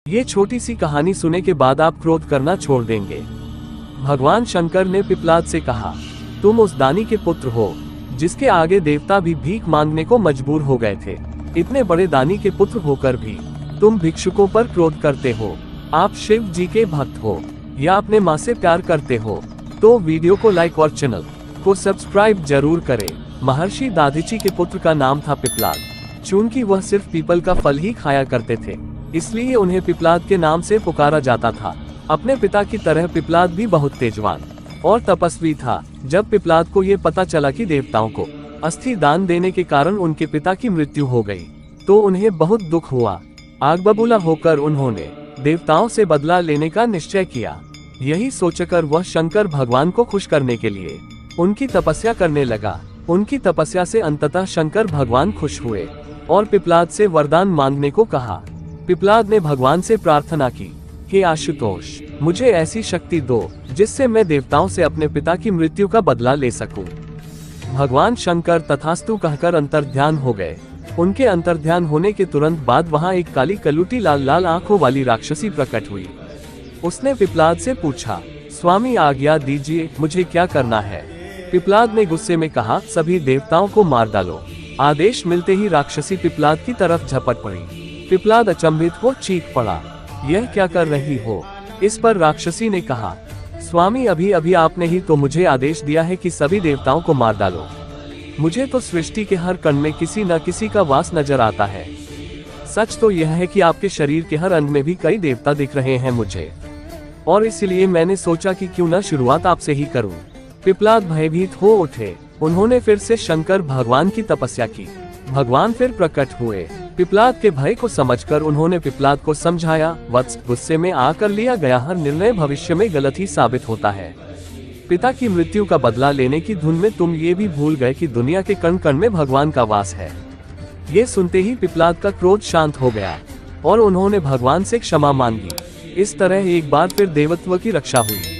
ये छोटी सी कहानी सुने के बाद आप क्रोध करना छोड़ देंगे। भगवान शंकर ने पिपलाद से कहा, तुम उस दानी के पुत्र हो जिसके आगे देवता भी भीख मांगने को मजबूर हो गए थे। इतने बड़े दानी के पुत्र होकर भी तुम भिक्षुकों पर क्रोध करते हो। आप शिव जी के भक्त हो या अपने माँ से प्यार करते हो तो वीडियो को लाइक और चैनल को सब्सक्राइब जरूर करें। महर्षि दाधीची के पुत्र का नाम था पिपलाद। चूंकि वह सिर्फ पीपल का फल ही खाया करते थे, इसलिए उन्हें पिपलाद के नाम से पुकारा जाता था। अपने पिता की तरह पिपलाद भी बहुत तेजवान और तपस्वी था। जब पिपलाद को ये पता चला कि देवताओं को अस्थि दान देने के कारण उनके पिता की मृत्यु हो गई, तो उन्हें बहुत दुख हुआ। आग बबूला होकर उन्होंने देवताओं से बदला लेने का निश्चय किया। यही सोचकर वह शंकर भगवान को खुश करने के लिए उनकी तपस्या करने लगा। उनकी तपस्या से अंततः शंकर भगवान खुश हुए और पिपलाद से वरदान मांगने को कहा। पिपलाद ने भगवान से प्रार्थना की, हे आशुतोष, मुझे ऐसी शक्ति दो जिससे मैं देवताओं से अपने पिता की मृत्यु का बदला ले सकूं। भगवान शंकर तथास्तु कहकर अंतर्ध्यान हो गए। उनके अंतर्ध्यान होने के तुरंत बाद वहां एक काली कलूटी लाल लाल आंखों वाली राक्षसी प्रकट हुई। उसने पिपलाद से पूछा, स्वामी आज्ञा दीजिए, मुझे क्या करना है? पिपलाद ने गुस्से में कहा, सभी देवताओं को मार डालो। आदेश मिलते ही राक्षसी पिपलाद की तरफ झपट पड़ी। पिपलाद अचंभित हो चीख पड़ा, यह क्या कर रही हो? इस पर राक्षसी ने कहा, स्वामी अभी अभी आपने ही तो मुझे आदेश दिया है कि सभी देवताओं को मार डालो। मुझे तो सृष्टि के हर कण में किसी न किसी का वास नजर आता है। सच तो यह है कि आपके शरीर के हर अंग में भी कई देवता दिख रहे हैं मुझे, और इसलिए मैंने सोचा कि क्यों न शुरुआत आपसे ही करूं। पिपलाद भयभीत हो उठे। उन्होंने फिर से शंकर भगवान की तपस्या की। भगवान फिर प्रकट हुए। पिपलाद के भय को समझकर उन्होंने पिपलाद को समझाया, वत्स, गुस्से में आकर लिया गया हर निर्णय भविष्य में गलत ही साबित होता है। पिता की मृत्यु का बदला लेने की धुन में तुम ये भी भूल गए कि दुनिया के कण कण में भगवान का वास है। ये सुनते ही पिपलाद का क्रोध शांत हो गया और उन्होंने भगवान से क्षमा मांगी। इस तरह एक बार फिर देवत्व की रक्षा हुई।